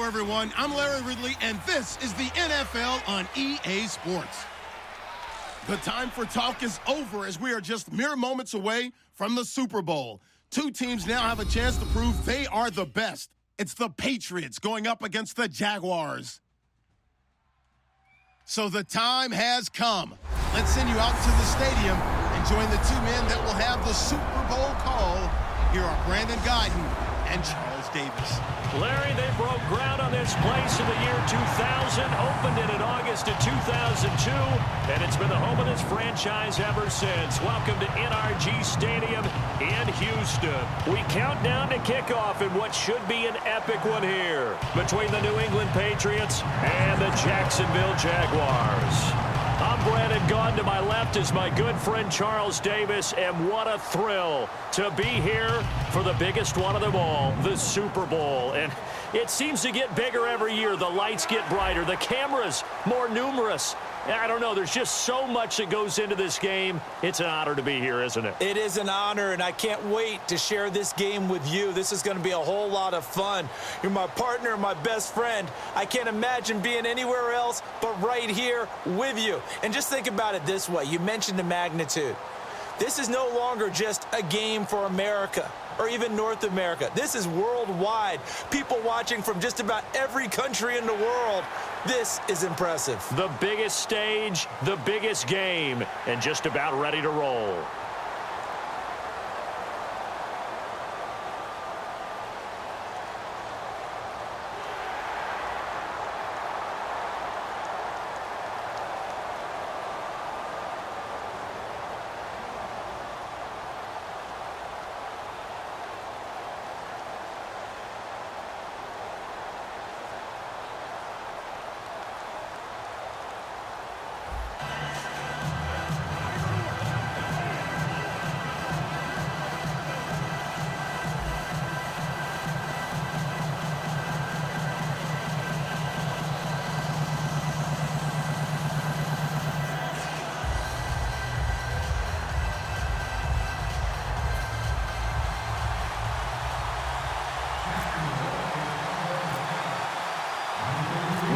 everyone. I'm Larry Ridley, and this is the NFL on EA Sports. The time for talk is over as we are just mere moments away from the Super Bowl. Two teams now have a chance to prove they are the best. It's the Patriots going up against the Jaguars. So the time has come. Let's send you out to the stadium and join the two men that will have the Super Bowl call. Here are Brandon Guyton and Charles Davis. Larry, they broke ground on this place in the year 2000, opened it in August of 2002, and it's been the home of this franchise ever since. Welcome to NRG Stadium in Houston. We count down to kickoff in what should be an epic one here between the New England Patriots and the Jacksonville Jaguars. I'm Brandon Guyton. To my left is my good friend Charles Davis, and what a thrill to be here for the biggest one of them all, the Super Bowl. And it seems to get bigger every year. The lights get brighter, the cameras more numerous. I don't know, there's just so much that goes into this game. It's an honor to be here, isn't it? It is an honor, and I can't wait to share this game with you. This is going to be a whole lot of fun. You're my partner, my best friend. I can't imagine being anywhere else but right here with you. And just think about it this way. You mentioned the magnitude. This is no longer just a game for America or even North America. This is worldwide. People watching from just about every country in the world. This is impressive. The biggest stage, the biggest game, and just about ready to roll.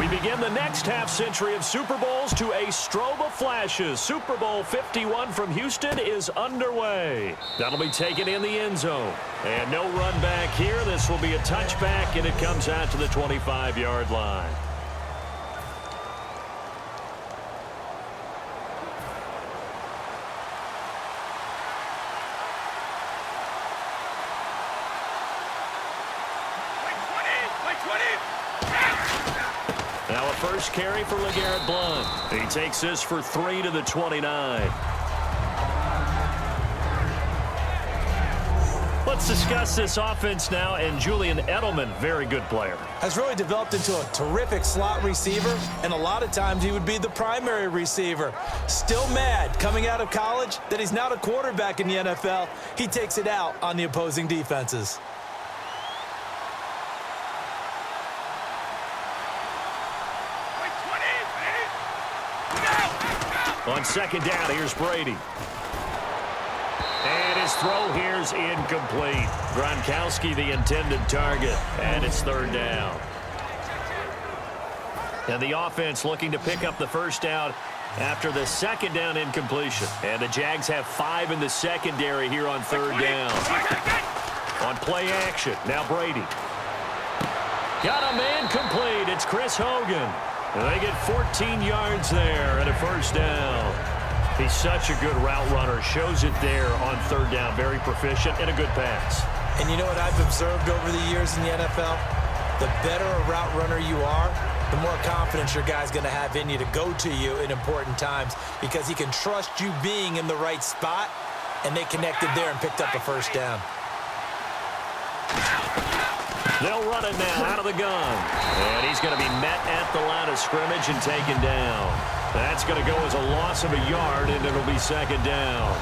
Begin the next half-century of Super Bowls to a strobe of flashes. Super Bowl 51 from Houston is underway. That'll be taken in the end zone. And no run back here. This will be a touchback, and it comes out to the 25-yard line. Now a first carry for LeGarrette Blount. He takes this for 3 to the 29. Let's discuss this offense now, and Julian Edelman, very good player. Has really developed into a terrific slot receiver, and a lot of times he would be the primary receiver. Still mad coming out of college that he's now a quarterback in the NFL. He takes it out on the opposing defenses. On second down, here's Brady. And his throw here's incomplete. Gronkowski, the intended target, and it's third down. And the offense looking to pick up the first down after the second down incompletion. And the Jags have 5 in the secondary here on third down. On play action, now Brady. Got him incomplete. It's Chris Hogan. And they get 14 yards there and a first down. He's such a good route runner. Shows it there on third down. Very proficient and a good pass. And you know what I've observed over the years in the NFL? The better a route runner you are, the more confidence your guy's going to have in you to go to you in important times because he can trust you being in the right spot, and they connected there and picked up a first down. They'll run it now out of the gun. And he's going to be met at the line of scrimmage and taken down. That's going to go as a loss of a yard, and it'll be second down.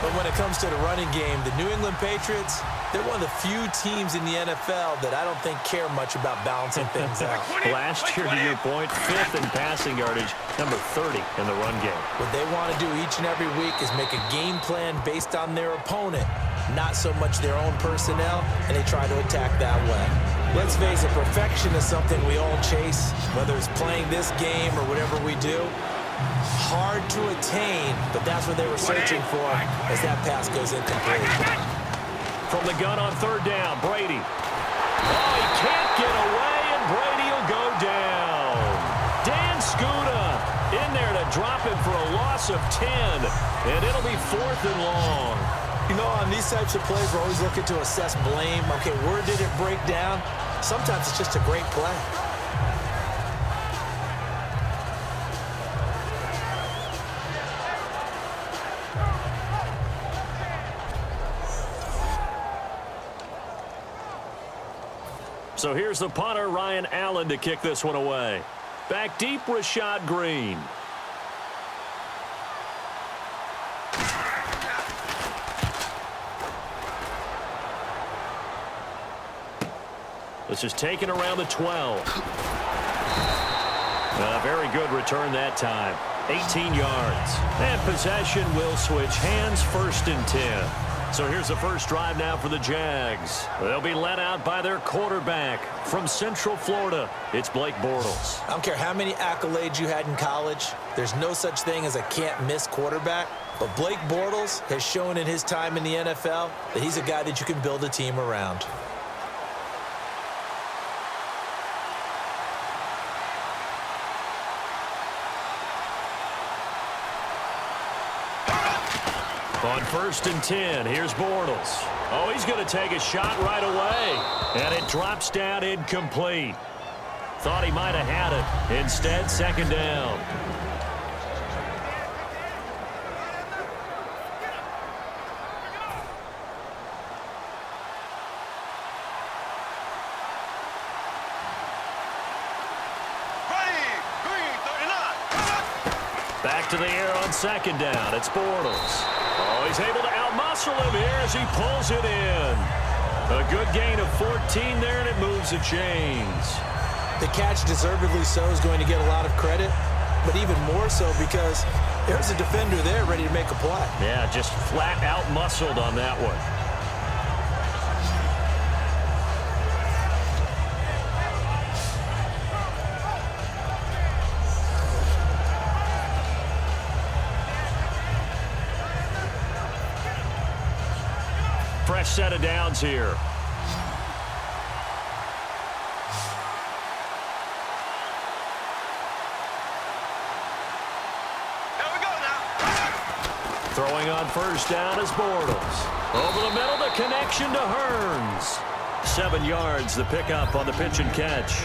But when it comes to the running game, the New England Patriots, they're one of the few teams in the NFL that I don't think care much about balancing things out. Last year, to your point, 5th in passing yardage, number 30 in the run game. What they want to do each and every week is make a game plan based on their opponent, not so much their own personnel, and they try to attack that way. Let's face it, perfection is something we all chase, whether it's playing this game or whatever we do. Hard to attain, but that's what they were searching for as that pass goes incomplete. From the gun on third down, Brady. Oh, he can't get away, and Brady will go down. Dan Scuda in there to drop him for a loss of 10, and it'll be 4th and long. You know, on these types of plays, we're always looking to assess blame. Okay, where did it break down? Sometimes it's just a great play. So here's the punter, Ryan Allen, to kick this one away. Back deep, Rashad Green. This is taken around the 12. A very good return that time. 18 yards. And possession will switch hands, 1st and 10. So here's the first drive now for the Jags. They'll be led out by their quarterback from Central Florida. It's Blake Bortles. I don't care how many accolades you had in college. There's no such thing as a can't-miss quarterback. But Blake Bortles has shown in his time in the NFL that he's a guy that you can build a team around. On 1st and 10, here's Bortles. Oh, he's going to take a shot right away. And it drops down incomplete. Thought he might have had it. Instead, 2nd down. Back to the air on 2nd down. It's Bortles. Oh, he's able to outmuscle him here as he pulls it in. A good gain of 14 there, and it moves the chains. The catch, deservedly so, is going to get a lot of credit, but even more so because there's a defender there ready to make a play. Yeah, just flat out muscled on that one. Fresh set of downs here. Here we go now. Throwing on 1st down is Bortles. Over the middle, the connection to Hearns. 7 yards, the pickup on the pitch and catch.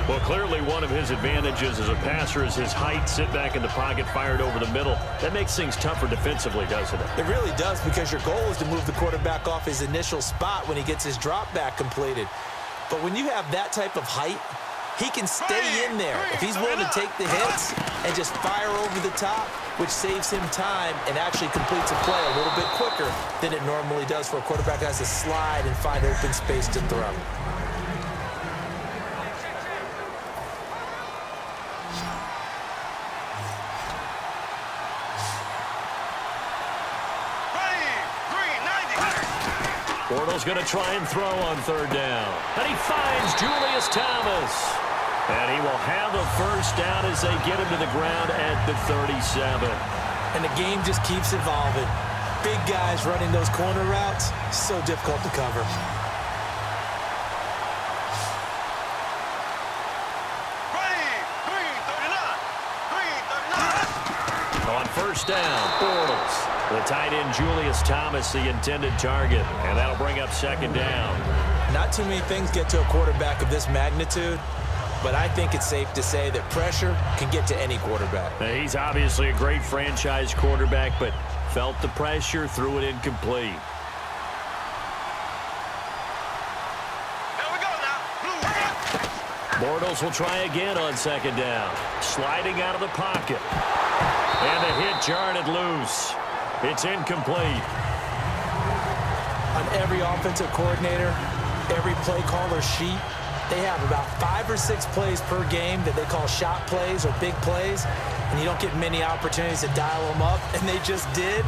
Well, clearly one of his advantages as a passer is his height. Sit back in the pocket, fired over the middle. That makes things tougher defensively, doesn't it? It really does, because your goal is to move the quarterback off his initial spot when he gets his drop back completed. But when you have that type of height, he can stay in there if he's willing to take the hits and just fire over the top, which saves him time and actually completes a play a little bit quicker than it normally does for a quarterback that has to slide and find open space to throw. Bortles going to try and throw on 3rd down. And he finds Julius Thomas. And he will have a 1st down as they get him to the ground at the 37. And the game just keeps evolving. Big guys running those corner routes, so difficult to cover. On 1st down, Bortles. The tight end, Julius Thomas, the intended target. And that'll bring up 2nd down. Not too many things get to a quarterback of this magnitude, but I think it's safe to say that pressure can get to any quarterback. Now, he's obviously a great franchise quarterback, but felt the pressure, threw it incomplete. Here we go now. Bortles will try again on 2nd down. Sliding out of the pocket. And the hit jarred loose. It's incomplete. On every offensive coordinator, every play caller sheet, they have about 5 or 6 plays per game that they call shot plays or big plays, and you don't get many opportunities to dial them up, and they just did,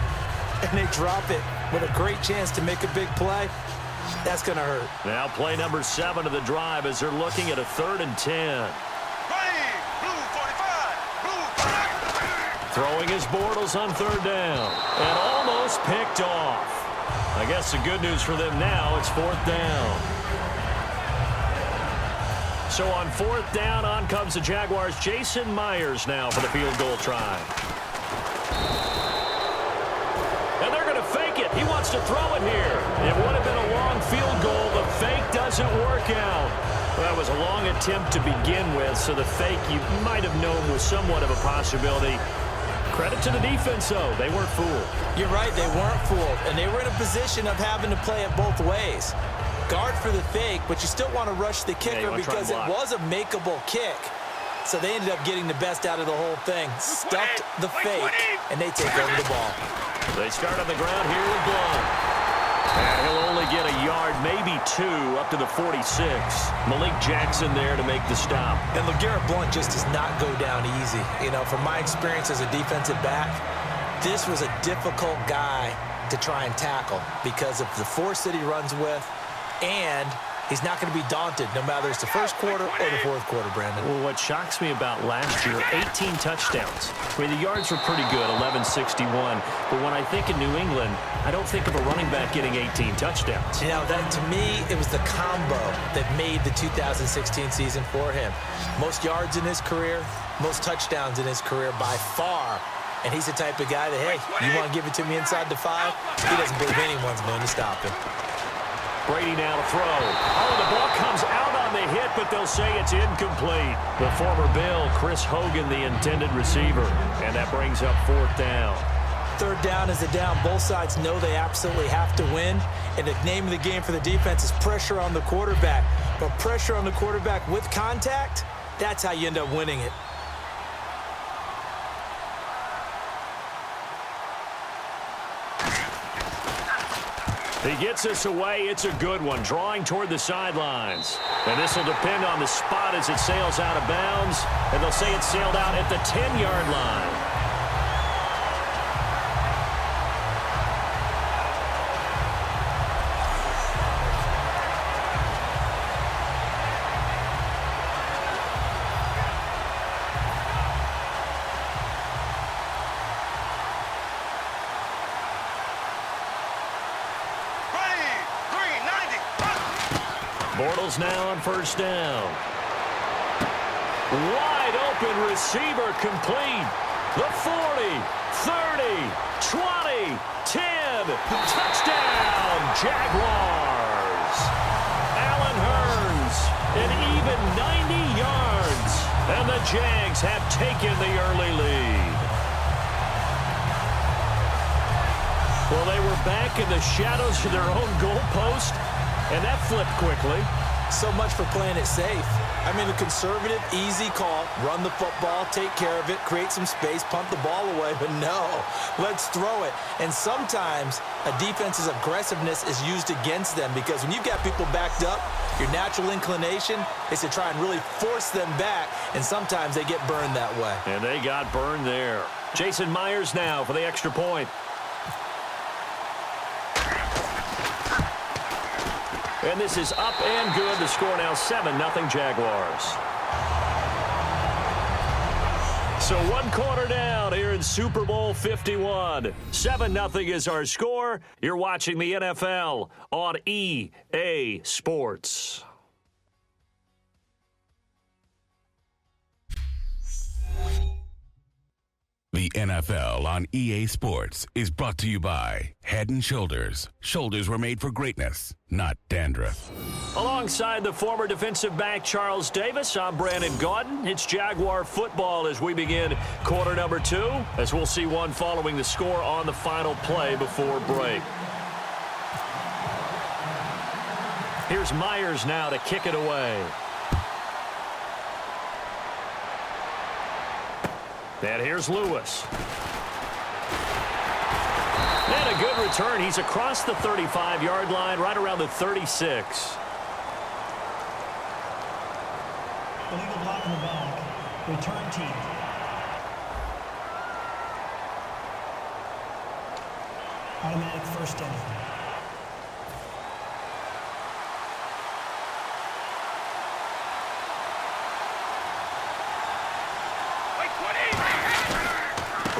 and they drop it with a great chance to make a big play. That's going to hurt. Now play number 7 of the drive as they're looking at a 3rd and 10. Blue 45. Blue 45. Throwing his Bortles on 3rd down. And almost picked off. I guess the good news for them now, it's 4th down. So on 4th down, on comes the Jaguars. Jason Myers now for the field goal try. And they're going to fake it. He wants to throw it here. It would have been a long field goal. The fake doesn't work out. Well, that was a long attempt to begin with, so the fake you might have known was somewhat of a possibility. Credit to the defense, though. They weren't fooled. You're right, they weren't fooled. And they were in a position of having to play it both ways. Guard for the fake, but you still want to rush the kicker because it was a makeable kick. So they ended up getting the best out of the whole thing. Stuffed the fake, and they take over the ball. They start on the ground here with Blunt. And he'll only get a yard, maybe 2, up to the 46. Malik Jackson there to make the stop. And LeGarrette Blunt just does not go down easy. You know, from my experience as a defensive back, this was a difficult guy to try and tackle because of the force that he runs with, and he's not going to be daunted no matter it's the first quarter or the fourth quarter, Brandon. Well, what shocks me about last year, 18 touchdowns. I mean, the yards were pretty good, 1161. But when I think of New England, I don't think of a running back getting 18 touchdowns. You know, that to me, it was the combo that made the 2016 season for him. Most yards in his career, most touchdowns in his career by far. And he's the type of guy that, hey, you want to give it to me inside the 5? He doesn't believe anyone's going to stop him. Brady now to throw. Oh, the ball comes out on the hit, but they'll say it's incomplete. The former Bill, Chris Hogan, the intended receiver. And that brings up 4th down. 3rd down is a down. Both sides know they absolutely have to win. And the name of the game for the defense is pressure on the quarterback. But pressure on the quarterback with contact, that's how you end up winning it. He gets us away. It's a good one, drawing toward the sidelines. And this will depend on the spot as it sails out of bounds. And they'll say it sailed out at the 10-yard line. Bortles now on 1st down. Wide open receiver complete. The 40, 30, 20, 10. Touchdown, Jaguars. Allen Hurns, an even 90 yards. And the Jags have taken the early lead. Well, they were back in the shadows of their own goalpost. And that flipped quickly. So much for playing it safe. I mean, a conservative, easy call. Run the football, take care of it, create some space, punt the ball away. But no, let's throw it. And sometimes a defense's aggressiveness is used against them because when you've got people backed up, your natural inclination is to try and really force them back. And sometimes they get burned that way. And they got burned there. Jason Myers now for the extra point. And this is up and good. The score now 7-0 Jaguars. So 1 quarter down here in Super Bowl 51. 7-0 is our score. You're watching the NFL on EA Sports. The NFL on EA Sports is brought to you by Head & Shoulders. Shoulders were made for greatness, not dandruff. Alongside the former defensive back Charles Davis, I'm Brandon Gaudin. It's Jaguar football as we begin quarter number 2, as we'll see one following the score on the final play before break. Here's Myers now to kick it away. And here's Lewis. And a good return. He's across the 35-yard line, right around the 36. Illegal block in the back. Return team. Automatic 1st down.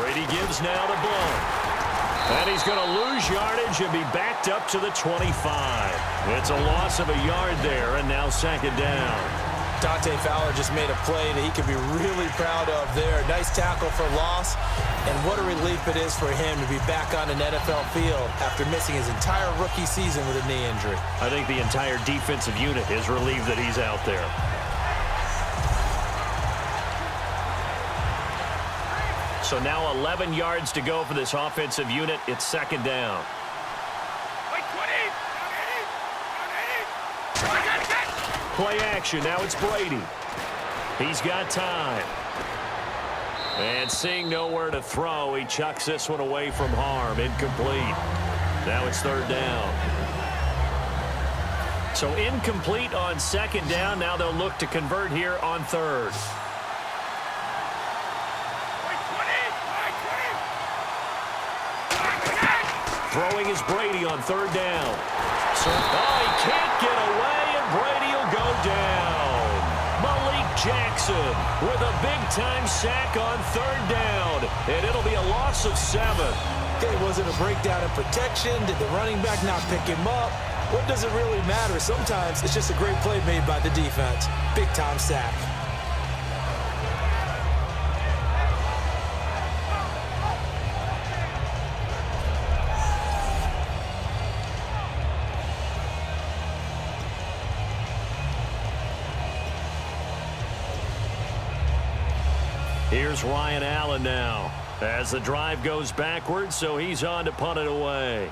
Brady gives now to Blow. And he's going to lose yardage and be backed up to the 25. It's a loss of a yard there, and now second down. Dante Fowler just made a play that he can be really proud of there. Nice tackle for loss, and what a relief it is for him to be back on an NFL field after missing his entire rookie season with a knee injury. I think the entire defensive unit is relieved that he's out there. So now 11 yards to go for this offensive unit. It's second down. Play action. Now it's Brady. He's got time. And seeing nowhere to throw, he chucks this one away from harm. Incomplete. Now it's third down. So incomplete on second down. Now they'll look to convert here on third. Throwing is Brady on third down. Oh, he can't get away, and Brady will go down. Malik Jackson with a big-time sack on third down, and it'll be a loss of 7. Okay, was it a breakdown in protection? Did the running back not pick him up? What does it really matter? Sometimes it's just a great play made by the defense. Big-time sack. Here's Ryan Allen now as the drive goes backwards, so he's on to punt it away.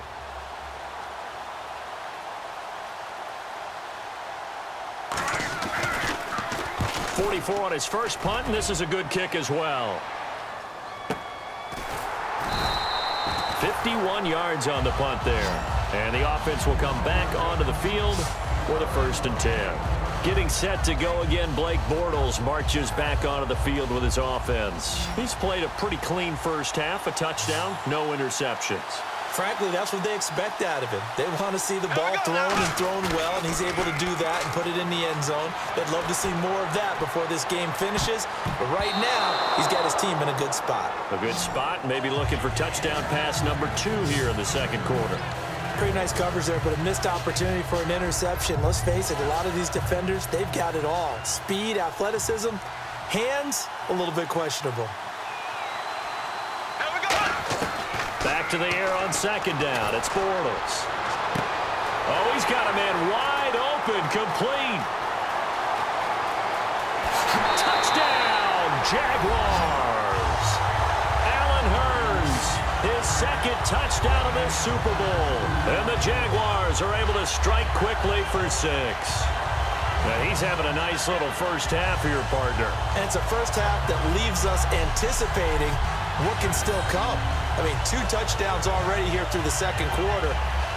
.44 on his first punt, and this is a good kick as well. 51 yards on the punt there. And the offense will come back onto the field with a 1st and 10. Getting set to go again, Blake Bortles marches back onto the field with his offense. He's played a pretty clean first half, a touchdown, no interceptions. Frankly, that's what they expect out of him. They want to see the ball thrown and thrown well, and he's able to do that and put it in the end zone. They'd love to see more of that before this game finishes. But right now, he's got his team in a good spot. A good spot, maybe looking for touchdown pass number 2 here in the second quarter. Pretty nice coverage there, but a missed opportunity for an interception. Let's face it, a lot of these defenders, they've got it all. Speed, athleticism, hands, a little bit questionable. Back to the air on second down. It's Bortles. Oh, he's got a man wide open, complete. Touchdown, Jaguars. Allen Hurns, his second touchdown of this Super Bowl. And the Jaguars are able to strike quickly for 6. Now, he's having a nice little first half here, partner. And it's a first half that leaves us anticipating what can still come. I mean, 2 touchdowns already here through the second quarter.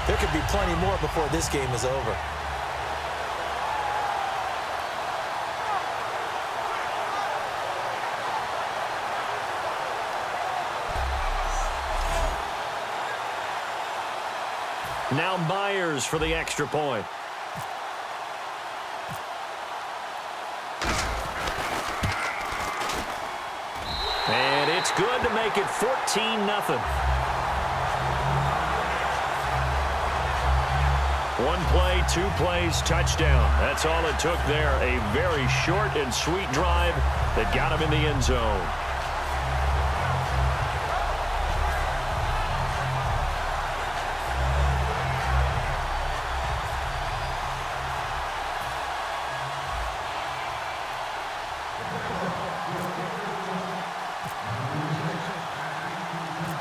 There could be plenty more before this game is over. Now Myers for the extra point. And it's good to make it 14-0. 1 play, 2 plays, touchdown. That's all it took there. A very short and sweet drive that got him in the end zone.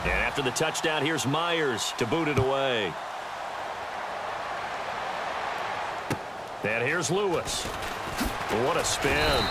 And after the touchdown, here's Myers to boot it away. And here's Lewis. What a spin.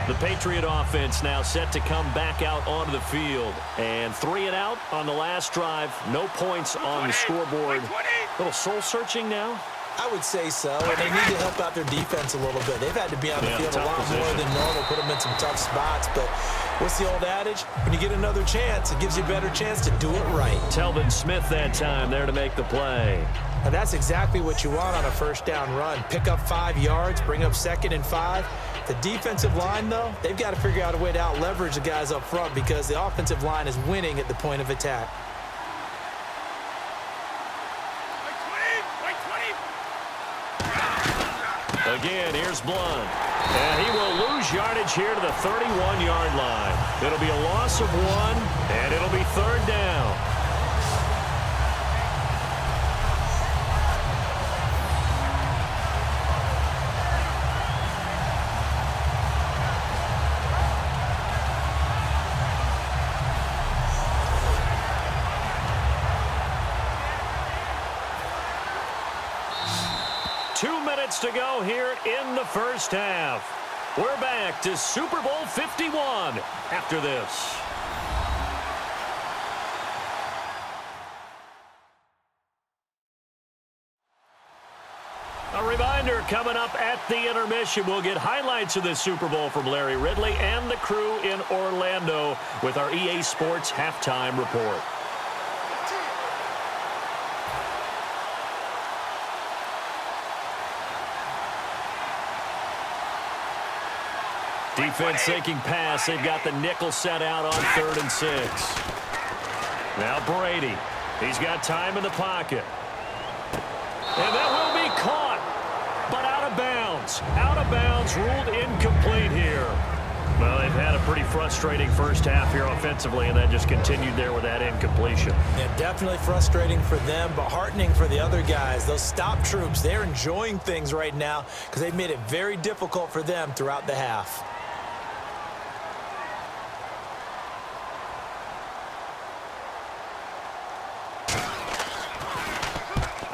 The Patriot offense now set to come back out onto the field. And 3 and out on the last drive. No points on the scoreboard. A little soul-searching now. I would say so, and they need to help out their defense a little bit. They've had to be on the field a lot more than normal, put them in some tough spots, but What's the old adage? When you get another chance, it gives you a better chance to do it right. Telvin Smith that time there to make the play. And that's exactly what you want on a first down run. Pick up 5 yards, bring up 2nd and 5. The defensive line, though, they've got to figure out a way to out-leverage the guys up front because the offensive line is winning at the point of attack. Again, here's Blunt. And he will lose yardage here to the 31-yard line. It'll be a loss of 1, and it'll be 3rd down. To go here in the first half. We're back to Super Bowl 51 after this. A reminder coming up at the intermission. We'll get highlights of this Super Bowl from Larry Ridley and the crew in Orlando with our EA Sports halftime report. Defense sinking pass. They've got the nickel set out on 3rd and 6. Now Brady. He's got time in the pocket. And that will be caught, but out of bounds. Out of bounds, ruled incomplete here. Well, they've had a pretty frustrating first half here offensively, and that just continued there with that incompletion. Yeah, definitely frustrating for them, but heartening for the other guys. Those stop troops, they're enjoying things right now because they've made it very difficult for them throughout the half.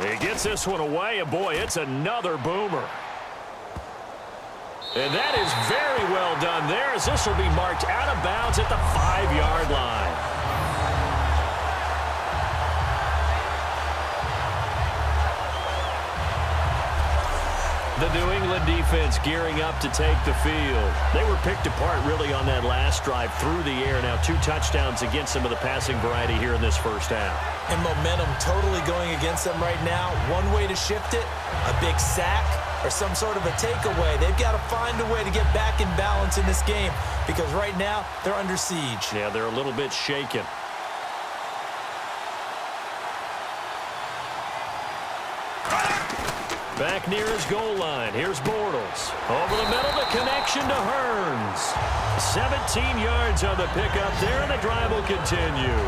He gets this one away, and boy, it's another boomer. And that is very well done there, as this will be marked out of bounds at the 5-yard line. The New England defense gearing up to take the field. They were picked apart really on that last drive through the air. Now 2 touchdowns against some of the passing variety here in this first half. And momentum totally going against them right now. One way to shift it, a big sack or some sort of a takeaway. They've got to find a way to get back in balance in this game because right now they're under siege. Yeah, they're a little bit shaken. Back near his goal line. Here's Bortles. Over the middle, the connection to Hearns. 17 yards on the pickup there, and the drive will continue.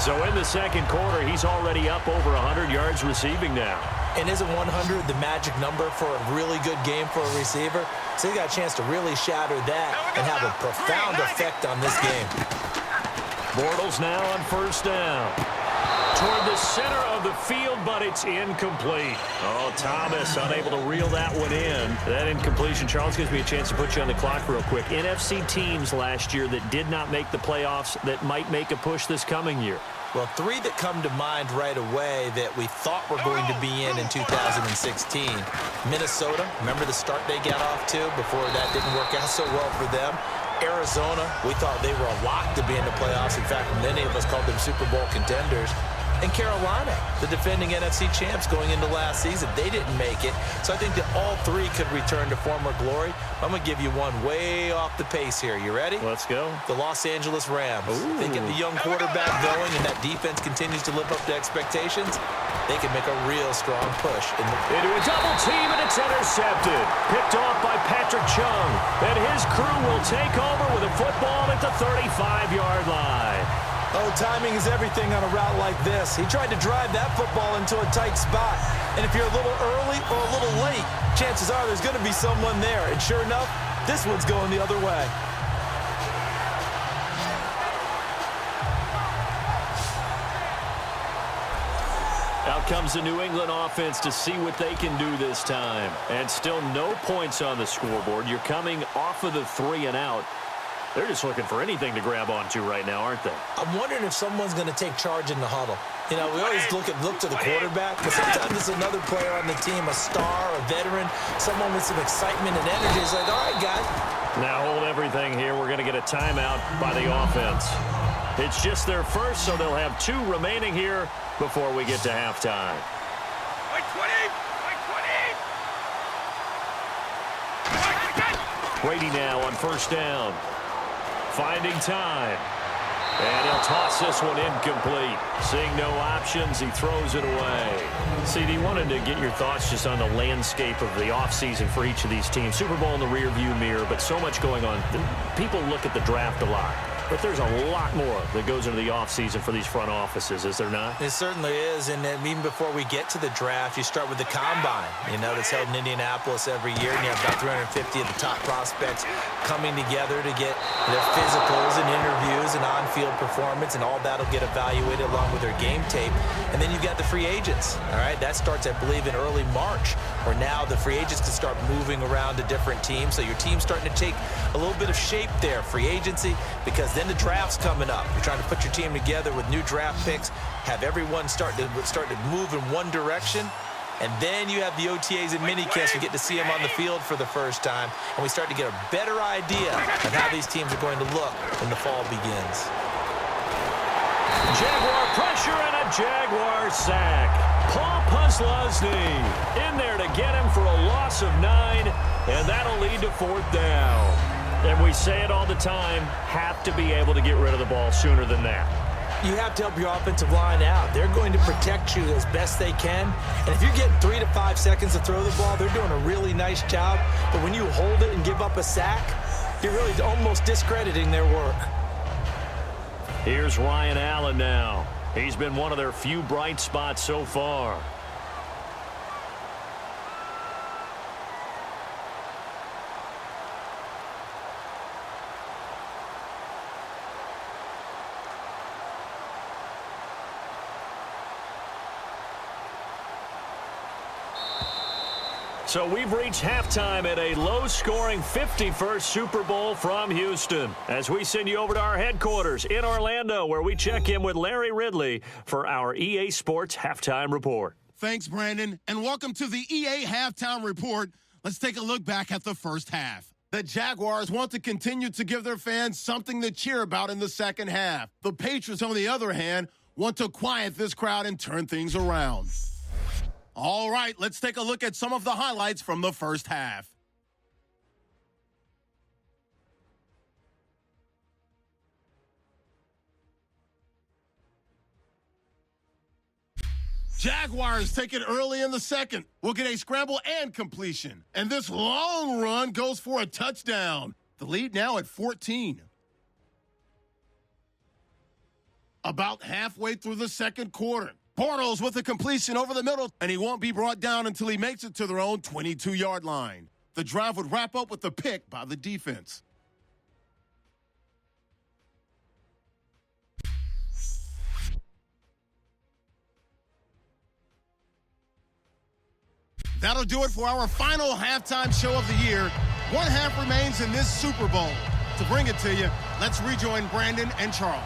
So in the second quarter, he's already up over 100 yards receiving now. And isn't 100 the magic number for a really good game for a receiver? So he got a chance to really shatter that and have a profound effect on this game. Bortles now on 1st down. Toward the center of the field, but it's incomplete. Oh, Thomas unable to reel that one in. That incompletion, Charles, gives me a chance to put you on the clock real quick. NFC teams last year that did not make the playoffs that might make a push this coming year. Well, 3 that come to mind right away that we thought were going to be in 2016. Minnesota, remember the start they got off to before that didn't work out so well for them. Arizona, we thought they were a lock to be in the playoffs. In fact, many of us called them Super Bowl contenders. And Carolina, the defending NFC champs going into last season, they didn't make it. So I think that all 3 could return to former glory. I'm going to give you one way off the pace here. You ready? Let's go. The Los Angeles Rams. Ooh. They get the young quarterback going, and that defense continues to live up to expectations. They can make a real strong push. Into a double team, and it's intercepted. Picked off by Patrick Chung. And his crew will take over with a football at the 35-yard line. Oh, timing is everything on a route like this. He tried to drive that football into a tight spot. And if you're a little early or a little late, chances are there's going to be someone there. And sure enough, this one's going the other way. Out comes the New England offense to see what they can do this time. And still no points on the scoreboard. You're coming off of the 3 and out. They're just looking for anything to grab onto right now, aren't they? I'm wondering if someone's going to take charge in the huddle. You know, we always look to the quarterback, but sometimes it's another player on the team, a star, a veteran, someone with some excitement and energy. It's like, all right, guys, Now hold everything here. We're going to get a timeout by the offense. It's just their first, so they'll have 2 remaining here before we get to halftime. Brady now on first down. Finding time. And he'll toss this one incomplete. Seeing no options, he throws it away. CD, wanted to get your thoughts just on the landscape of the offseason for each of these teams. Super Bowl in the rearview mirror, but so much going on. People look at the draft a lot. But there's a lot more that goes into the offseason for these front offices, is there not? It certainly is, and even before we get to the draft, you start with the Combine, that's held in Indianapolis every year, and you have about 350 of the top prospects coming together to get their physicals and interviews and on-field performance, and all that will get evaluated along with their game tape. And then you've got the free agents, all right? That starts, I believe, in early March, where now the free agents can start moving around to different teams, so your team's starting to take a little bit of shape there, free agency, because then the draft's coming up. You're trying to put your team together with new draft picks, have everyone start to move in one direction, and then you have the OTAs and minicamps. You get to see them on the field for the first time, and we start to get a better idea of how these teams are going to look when the fall begins. Jaguar pressure and a Jaguar sack. Paul Puslosny in there to get him for a loss of 9, and that'll lead to 4th down. And we say it all the time, have to be able to get rid of the ball sooner than that. You have to help your offensive line out. They're going to protect you as best they can. And if you're getting 3 to 5 seconds to throw the ball, they're doing a really nice job. But when you hold it and give up a sack, you're really almost discrediting their work. Here's Ryan Allen now. He's been one of their few bright spots so far. So we've reached halftime at a low-scoring 51st Super Bowl from Houston as we send you over to our headquarters in Orlando, where we check in with Larry Ridley for our EA Sports Halftime Report. Thanks, Brandon, and welcome to the EA Halftime Report. Let's take a look back at the first half. The Jaguars want to continue to give their fans something to cheer about in the second half. The Patriots, on the other hand, want to quiet this crowd and turn things around. All right, let's take a look at some of the highlights from the first half. Jaguars take it early in the second. We'll get a scramble and completion. And this long run goes for a touchdown. The lead now at 14. About halfway through the second quarter, Bortles with a completion over the middle, and he won't be brought down until he makes it to their own 22-yard line. The drive would wrap up with the pick by the defense. That'll do it for our final halftime show of the year. One half remains in this Super Bowl. To bring it to you, let's rejoin Brandon and Charles.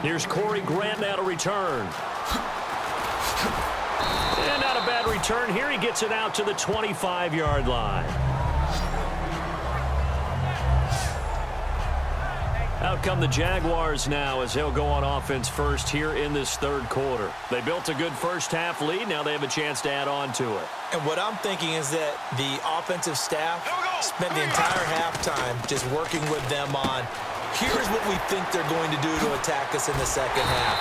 Here's Corey Grant now to return. And not a bad return here. He gets it out to the 25-yard line. Out come the Jaguars now as they'll go on offense first here in this third quarter. They built a good first half lead. Now they have a chance to add on to it. And what I'm thinking is that the offensive staff spent the entire halftime just working with them on, here's what we think they're going to do to attack us in the second half.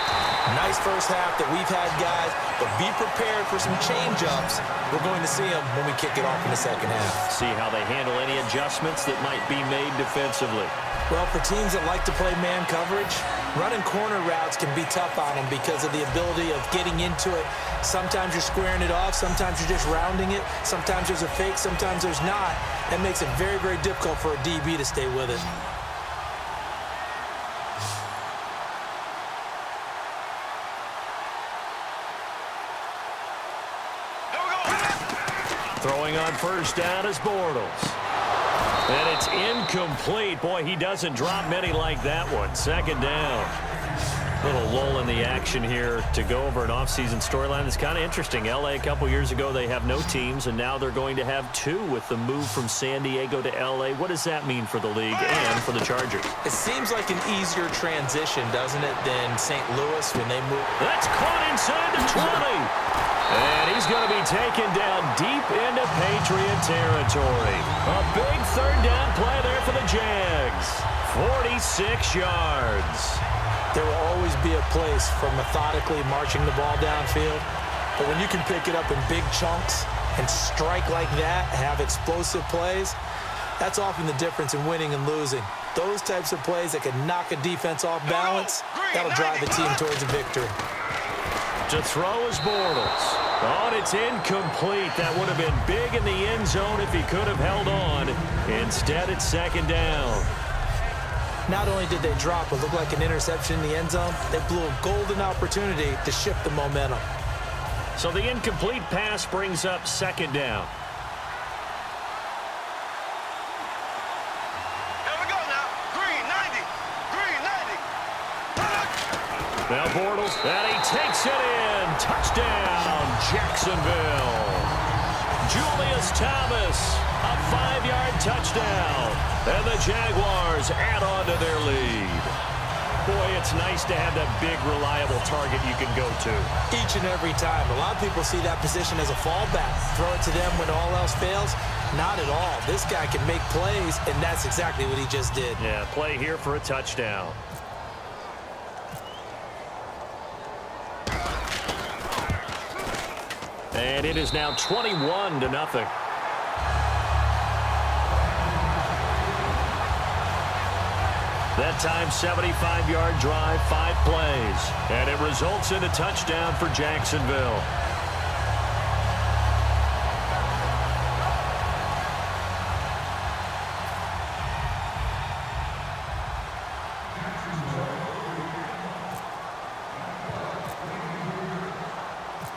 Nice first half that we've had, guys, but be prepared for some change-ups. We're going to see them when we kick it off in the second half. See how they handle any adjustments that might be made defensively. Well, for teams that like to play man coverage, running corner routes can be tough on them because of the ability of getting into it. Sometimes you're squaring it off. Sometimes you're just rounding it. Sometimes there's a fake. Sometimes there's not. That makes it very, very difficult for a DB to stay with it. Throwing on first down is Bortles. And it's incomplete. Boy, he doesn't drop many like that one. Second down. Little lull in the action here to go over an offseason storyline that's kind of interesting. L.A. a couple years ago, they have no teams, and now they're going to have two with the move from San Diego to L.A. What does that mean for the league and for the Chargers? It seems like an easier transition, doesn't it, than St. Louis when they moved. That's caught inside the 20. And he's going to be taken down deep into Patriot territory. A big third down play there for the Jags. 46 yards. There will always be a place for methodically marching the ball downfield. But when you can pick it up in big chunks and strike like that, have explosive plays, that's often the difference in winning and losing. Those types of plays that can knock a defense off balance, that'll drive a team towards a victory. To throw is Bortles. Oh, and it's incomplete. That would have been big in the end zone if he could have held on. Instead, it's second down. Not only did they drop what looked like an interception in the end zone, they blew a golden opportunity to shift the momentum. So the incomplete pass brings up second down. Here we go now. Green 90. Green 90. Now Bortles, and he takes it in. Touchdown, Jacksonville. Julius Thomas, a 5-yard touchdown. And the Jaguars add on to their lead. Boy, it's nice to have that big, reliable target you can go to. Each and every time. A lot of people see that position as a fallback. Throw it to them when all else fails. Not at all. This guy can make plays, and that's exactly what he just did. Yeah, play here for a touchdown. And it is now 21-0. That time, 75-yard drive, 5 plays. And it results in a touchdown for Jacksonville.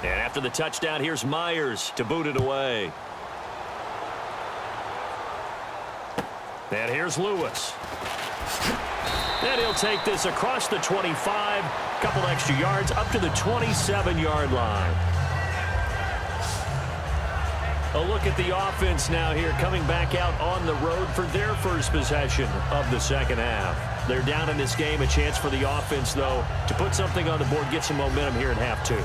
And after the touchdown, here's Myers to boot it away. And here's Lewis. And he'll take this across the 25, couple extra yards, up to the 27-yard line. A look at the offense now here, coming back out on the road for their first possession of the second half. They're down in this game. A chance for the offense, though, to put something on the board, get some momentum here in half two.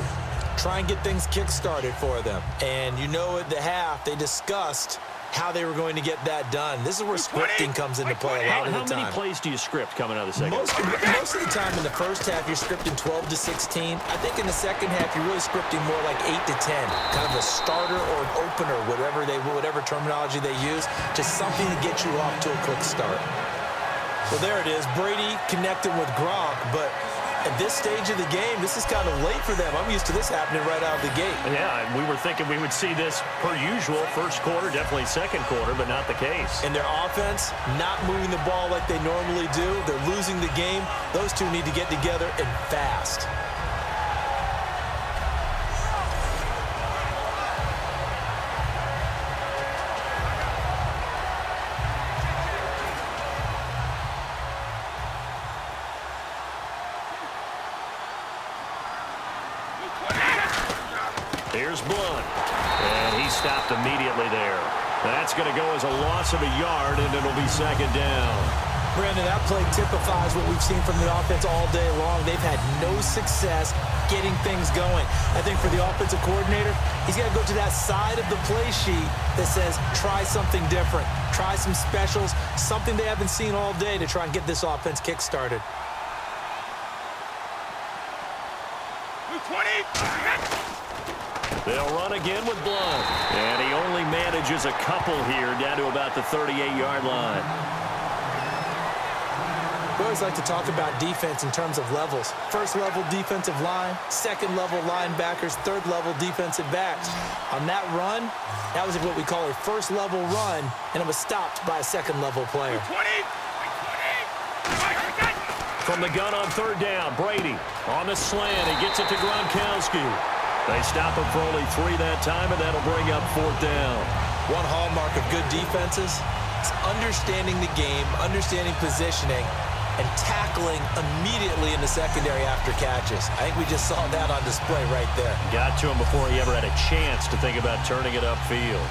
Try and get things kick-started for them. And you know at the half, they discussed how they were going to get that done. This is where scripting comes into play a lot of the time. How many plays do you script coming out of the second half? Most of the time in the first half, you're scripting 12 to 16. I think in the second half, you're really scripting more like 8 to 10. Kind of a starter or an opener, whatever terminology they use, just something to get you off to a quick start. Well, there it is. Brady connected with Gronk, but at this stage of the game, this is kind of late for them. I'm used to this happening right out of the gate. Yeah, we were thinking we would see this per usual. First quarter, definitely second quarter, but not the case. And their offense not moving the ball like they normally do. They're losing the game. Those two need to get together and fast. Here's Blunt, and he stopped immediately there. That's going to go as a loss of a yard, and it'll be second down. Brandon, that play typifies what we've seen from the offense all day long. They've had no success getting things going. I think for the offensive coordinator, he's got to go to that side of the play sheet that says, try something different. Try some specials, something they haven't seen all day to try and get this offense kick-started. 20. They'll run again with Blunt. And he only manages a couple here down to about the 38-yard line. We always like to talk about defense in terms of levels. First-level defensive line, second-level linebackers, third-level defensive backs. On that run, that was what we call a first-level run, and it was stopped by a second-level player. 20. From the gun on third down, Brady on the slant. He gets it to Gronkowski. They stop him for only 3 that time, and that'll bring up fourth down. One hallmark of good defenses is understanding the game, understanding positioning, and tackling immediately in the secondary after catches. I think we just saw that on display right there. Got to him before he ever had a chance to think about turning it upfield.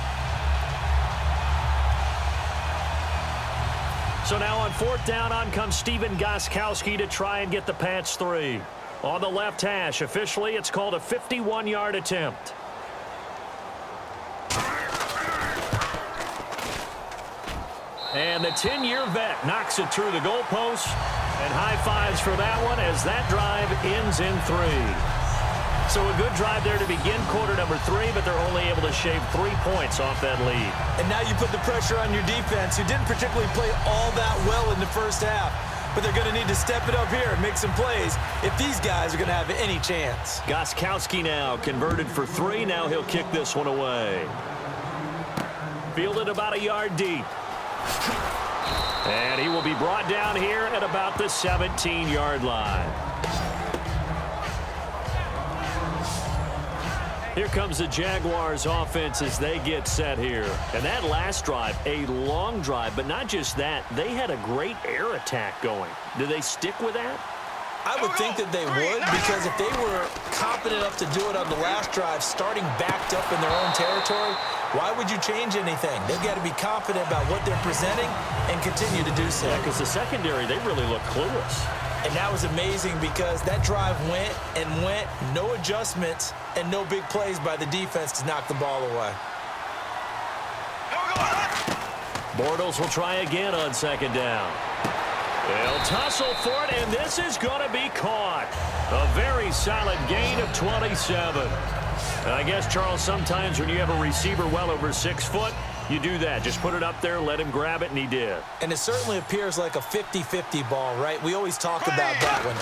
So now on 4th down, on comes Stephen Gostkowski to try and get the Pats 3. On the left hash, officially, it's called a 51-yard attempt. And the 10-year vet knocks it through the goalpost. And high fives for that one as that drive ends in 3. So a good drive there to begin quarter number 3, but they're only able to shave 3 points off that lead. And now you put the pressure on your defense, who didn't particularly play all that well in the first half. But they're going to need to step it up here and make some plays if these guys are going to have any chance. Gostkowski now converted for 3. Now he'll kick this one away. Fielded about a yard deep. And he will be brought down here at about the 17-yard line. Here comes the Jaguars offense as they get set here. And that last drive, a long drive, but not just that. They had a great air attack going. Do they stick with that? I would think that they would, because if they were competent enough to do it on the last drive, starting backed up in their own territory, why would you change anything? They've got to be confident about what they're presenting and continue to do so. Yeah, because the secondary, they really look clueless. And that was amazing because that drive went and went, no adjustments and no big plays by the defense to knock the ball away. Bortles will try again on 2nd down. They'll tussle for it, and this is going to be caught. A very solid gain of 27. And I guess, Charles, sometimes when you have a receiver well over 6 foot, you do that. Just put it up there, let him grab it, and he did. And it certainly appears like a 50-50 ball, right? We always talk about that when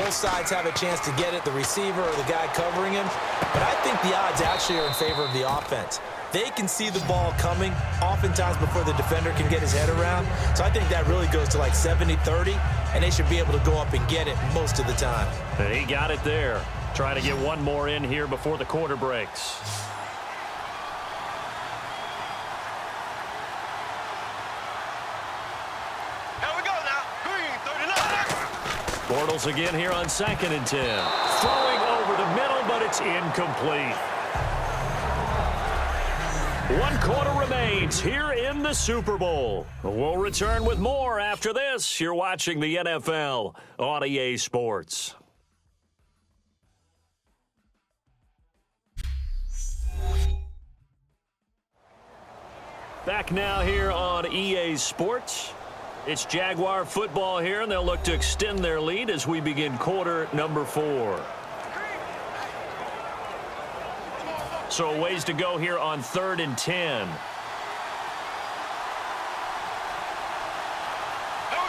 both sides have a chance to get it, the receiver or the guy covering him. But I think the odds actually are in favor of the offense. They can see the ball coming oftentimes before the defender can get his head around. So I think that really goes to like 70-30, and they should be able to go up and get it most of the time. And he got it there. Trying to get one more in here before the quarter breaks. Here we go now. Green, 39. Bortles again here on 2nd and 10. Throwing over the middle, but it's incomplete. 1 quarter remains here in the Super Bowl. We'll return with more after this. You're watching the NFL on EA Sports. Back now here on EA Sports. It's Jaguar football here, and they'll look to extend their lead as we begin quarter number 4. So a ways to go here on 3rd and 10.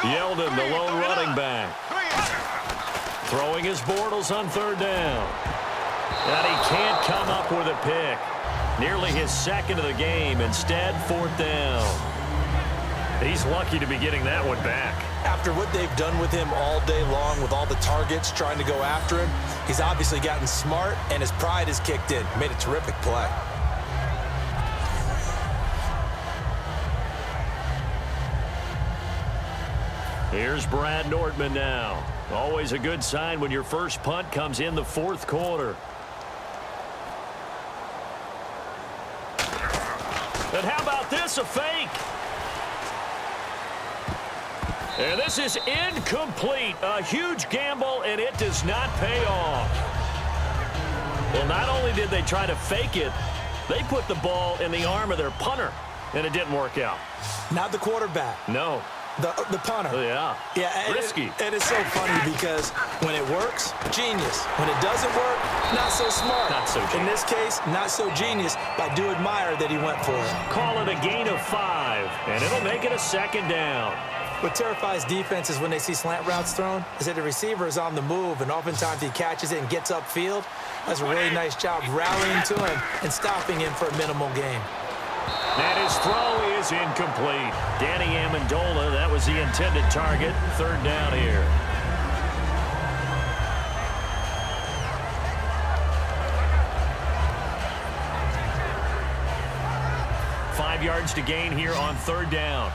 Yeldon, the lone running back. Throwing his Bortles on 3rd down. And he can't come up with a pick. Nearly his 2nd of the game. Instead, 4th down. He's lucky to be getting that one back. After what they've done with him all day long with all the targets trying to go after him, he's obviously gotten smart and his pride has kicked in. Made a terrific play. Here's Brad Nordman now. Always a good sign when your first punt comes in the 4th quarter. And how about this, a fake? And this is incomplete. A huge gamble, and it does not pay off. Well, not only did they try to fake it, they put the ball in the arm of their punter, and it didn't work out. Not the quarterback. No. The punter. Yeah. Yeah. Risky. And it's so funny because when it works, genius. When it doesn't work, not so smart. Not so genius. In this case, not so genius, but I do admire that he went for it. Call it a gain of 5, and it'll make it a 2nd down. What terrifies defenses when they see slant routes thrown is that the receiver is on the move, and oftentimes he catches it and gets upfield. Does a really nice job rallying to him and stopping him for a minimal gain. And his throw is incomplete. Danny Amendola, that was the intended target. 3rd down here. Five yards to gain here on 3rd down.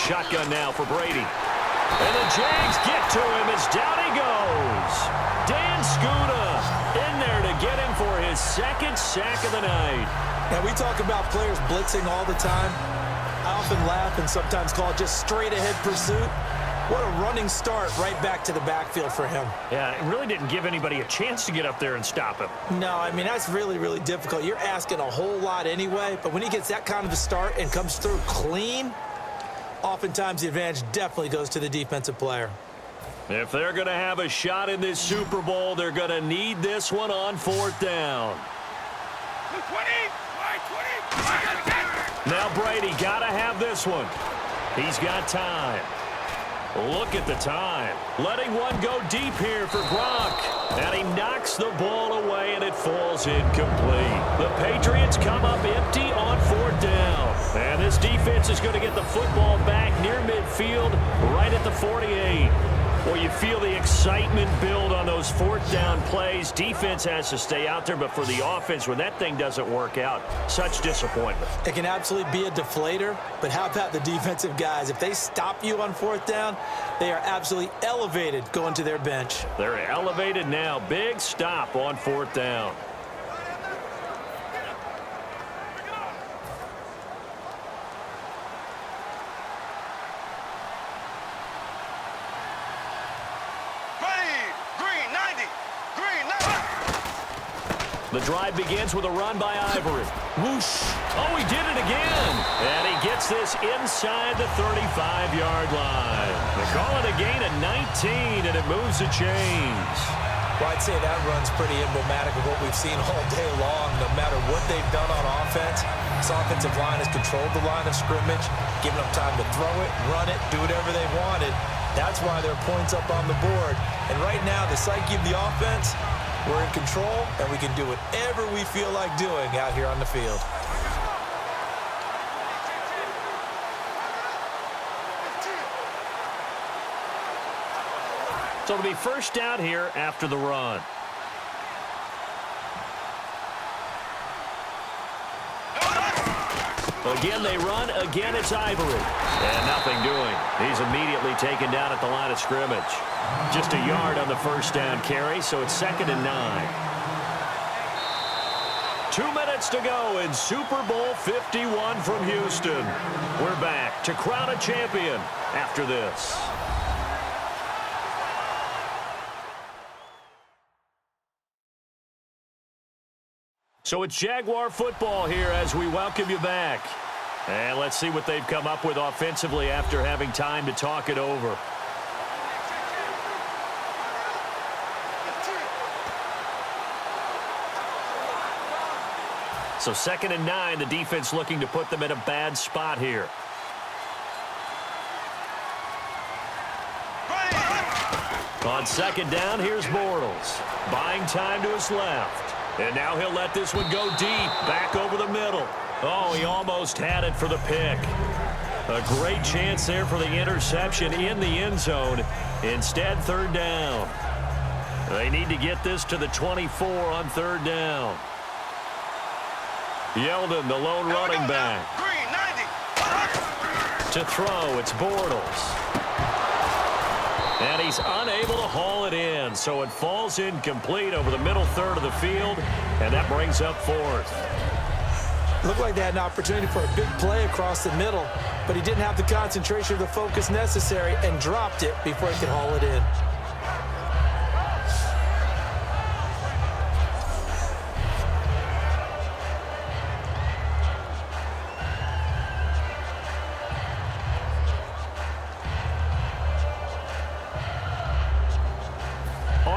shotgun now for Brady. And the Jags get to him as down he goes. Dan Scuda in there to get him for his second sack of the night. And we talk about players blitzing all the time. I often laugh and sometimes call it just straight-ahead pursuit. What a running start right back to the backfield for him. Yeah, it really didn't give anybody a chance to get up there and stop him. No, I mean, that's really, really difficult. You're asking a whole lot anyway, but when he gets that kind of a start and comes through clean, oftentimes the advantage definitely goes to the defensive player. If they're going to have a shot in this Super Bowl, they're going to need this one on 4th down. 20. Now Brady got to have this one. He's got time. Look at the time. Letting one go deep here for Gronk. And he knocks the ball away, and it falls incomplete. The Patriots come up empty on 4th down. And this defense is going to get the football back near midfield, right at the 48. Well, you feel the excitement build on those 4th down plays. Defense has to stay out there, but for the offense, when that thing doesn't work out, such disappointment. It can absolutely be a deflator, but how about the defensive guys? If they stop you on 4th down, they are absolutely elevated going to their bench. They're elevated now. Big stop on 4th down. The drive begins with a run by Ivory. Whoosh. Oh, he did it again. And he gets this inside the 35-yard line. They call it a gain of 19, and it moves the chains. Well, I'd say that run's pretty emblematic of what we've seen all day long. No matter what they've done on offense, this offensive line has controlled the line of scrimmage, given them time to throw it, run it, do whatever they wanted. That's why there are points up on the board. And right now, the psyche of the offense, we're in control, and we can do whatever we feel like doing out here on the field. So it'll be first down here after the run. Again, they run. Again, it's Ivory. And nothing doing. He's immediately taken down at the line of scrimmage. Just a yard on the first down carry, so it's 2nd and 9. 2 minutes to go in Super Bowl 51 from Houston. We're back to crown a champion after this. So it's Jaguar football here as we welcome you back. And let's see what they've come up with offensively after having time to talk it over. So 2nd and 9, the defense looking to put them in a bad spot here. On 2nd down, here's Bortles. Buying time to his left. And now he'll let this one go deep, back over the middle. Oh, he almost had it for the pick. A great chance there for the interception in the end zone. Instead, 3rd down. They need to get this to the 24 on 3rd down. Yeldon, the lone running back. To throw, it's Bortles. And he's unable to haul it in, so it falls incomplete over the middle third of the field, and that brings up 4th. Looked like they had an opportunity for a big play across the middle, but he didn't have the concentration or the focus necessary and dropped it before he could haul it in.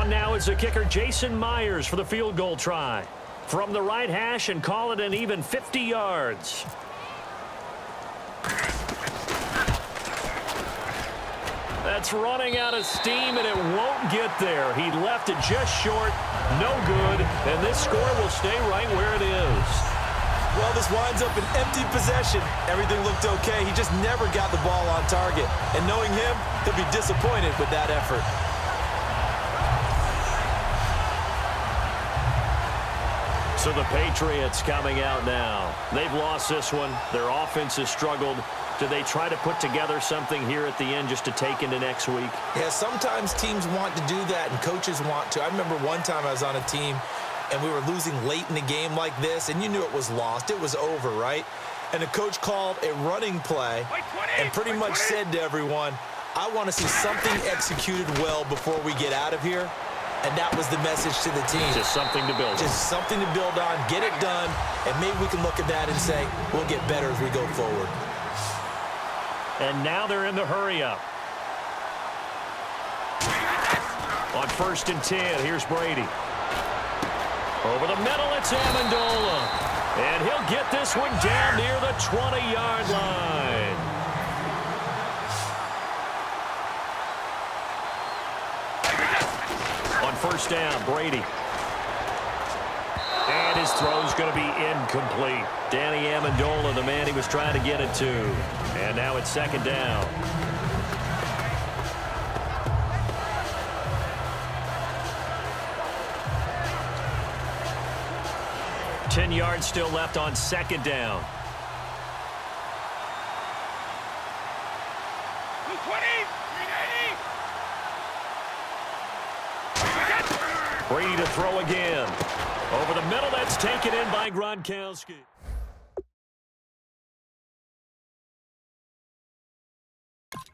Now is the kicker Jason Myers for the field goal try. From the right hash and call it an even 50 yards. That's running out of steam, and it won't get there. He left it just short, no good, and this score will stay right where it is. Well, this winds up an empty possession. Everything looked okay. He just never got the ball on target. And knowing him, he'll be disappointed with that effort. So the Patriots coming out now. They've lost this one. Their offense has struggled. Do they try to put together something here at the end just to take into next week? Yeah, sometimes teams want to do that and coaches want to. I remember one time I was on a team and we were losing late in the game like this, and you knew it was lost. It was over, right? And the coach called a running play and pretty much said to everyone, I want to see something executed well before we get out of here. And that was the message to the team. Just something to build on. Just something to build on, get it done, and maybe we can look at that and say, we'll get better as we go forward. And now they're in the hurry-up. On 1st and 10, here's Brady. Over the middle, it's Amendola. And he'll get this one down near the 20-yard line. On 1st down, Brady. And his throw's going to be incomplete. Danny Amendola, the man he was trying to get it to. And now it's 2nd down. Ten yards still left on 2nd down. Brady to throw again. Over the middle, that's taken in by Gronkowski.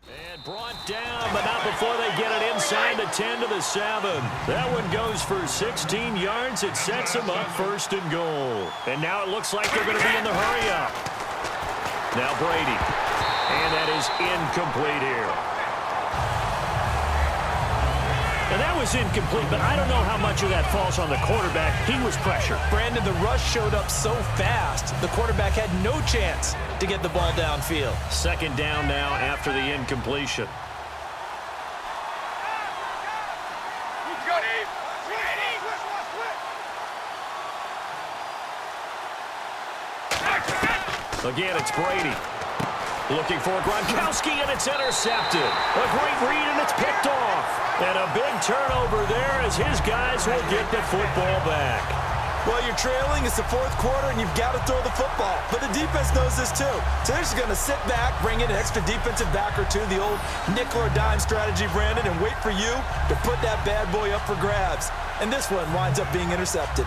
And brought down, but not before they get it inside the 10 to the 7. That one goes for 16 yards. It sets them up 1st and goal. And now it looks like they're going to be in the hurry-up. Now Brady. And that is incomplete here. And that was incomplete, but I don't know how much of that falls on the quarterback. He was pressured. Brandon, the rush showed up so fast, the quarterback had no chance to get the ball downfield. 2nd down now after the incompletion. Again, it's Brady. Looking for Gronkowski, and it's intercepted. A great read, and it's picked off. And a big turnover there as his guys will get the football back. Well, you're trailing. It's the 4th quarter, and you've got to throw the football. But the defense knows this, too. So they're just going to sit back, bring in an extra defensive back or two, the old nickel or dime strategy, Brandon, and wait for you to put that bad boy up for grabs. And this one winds up being intercepted.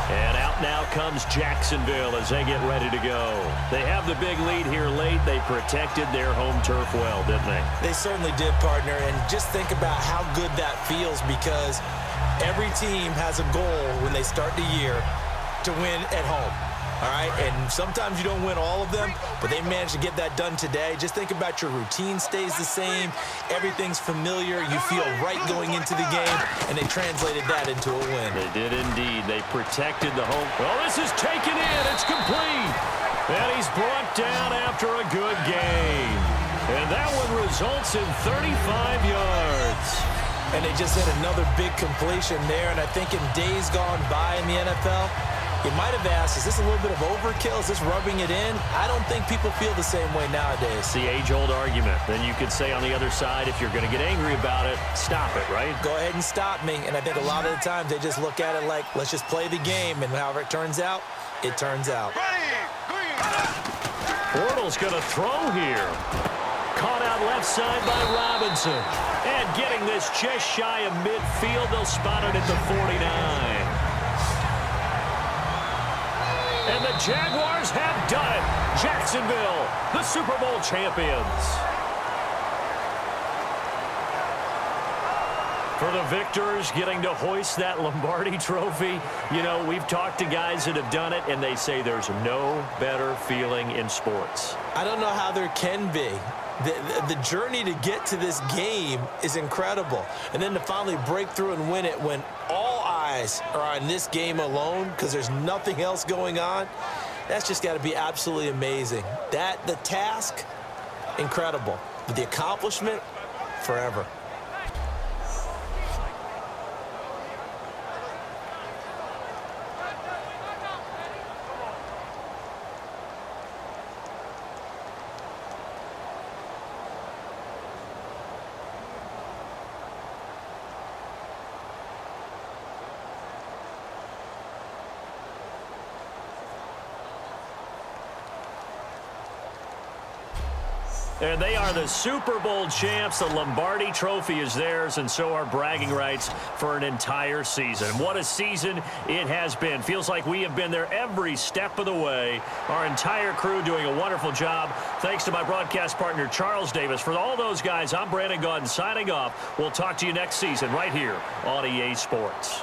And out now comes Jacksonville as they get ready to go. They have the big lead here late. They protected their home turf well, didn't they? They certainly did, partner. And just think about how good that feels, because every team has a goal when they start the year to win at home. All right, and sometimes you don't win all of them, but they managed to get that done today. Just think about your routine stays the same. Everything's familiar. You feel right going into the game, and they translated that into a win. They did indeed. They protected the home. Well, this is taken in. It's complete. And he's brought down after a good game. And that one results in 35 yards. And they just had another big completion there, and I think in days gone by in the NFL, you might have asked, is this a little bit of overkill? Is this rubbing it in? I don't think people feel the same way nowadays. It's the age-old argument. Then you could say on the other side, if you're going to get angry about it, stop it, right? Go ahead and stop me. And I think a lot of the times they just look at it like, let's just play the game, and however it turns out, it turns out. Bortles going to throw here. Caught out left side by Robinson. And getting this just shy of midfield, they'll spot it at the 49. And the Jaguars have done it. Jacksonville, the Super Bowl champions. For the victors getting to hoist that Lombardi trophy, you know, we've talked to guys that have done it, and they say there's no better feeling in sports. I don't know how there can be. The journey to get to this game is incredible. And then to finally break through and win it when all eyes are on this game alone because there's nothing else going on, that's just got to be absolutely amazing. The task, incredible. But the accomplishment, forever. And they are the Super Bowl champs. The Lombardi Trophy is theirs, and so are bragging rights for an entire season. What a season it has been. Feels like we have been there every step of the way. Our entire crew doing a wonderful job. Thanks to my broadcast partner, Charles Davis. For all those guys, I'm Brandon Gaudin signing off. We'll talk to you next season right here on EA Sports.